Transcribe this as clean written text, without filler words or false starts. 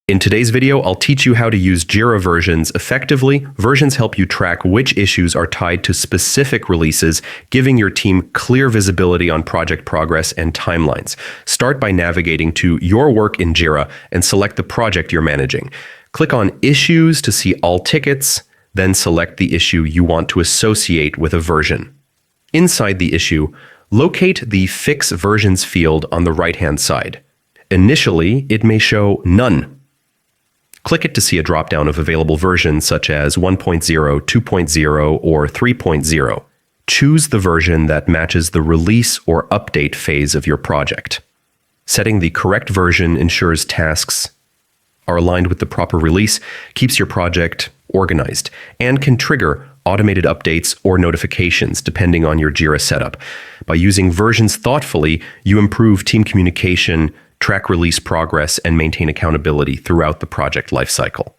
In today's video, I'll teach you how to use Jira Versions effectively. Versions help you track which issues are tied to specific releases, giving your team clear visibility on project progress and timelines. Start by navigating to Your Work in Jira and select the project you're managing. Click on Issues to see all tickets, then select the issue you want to associate with a version. Inside the issue, locate the Fix Versions field on the right-hand side. Initially, it may show None. Click it to see a drop-down of available versions such as 1.0, 2.0, or 3.0. Choose the version that matches the release or update phase of your project. Setting the correct version ensures tasks are aligned with the proper release, keeps your project organized, and can trigger automated updates or notifications depending on your Jira setup. By using versions thoughtfully, you improve team communication, track release progress, and maintain accountability throughout the project lifecycle.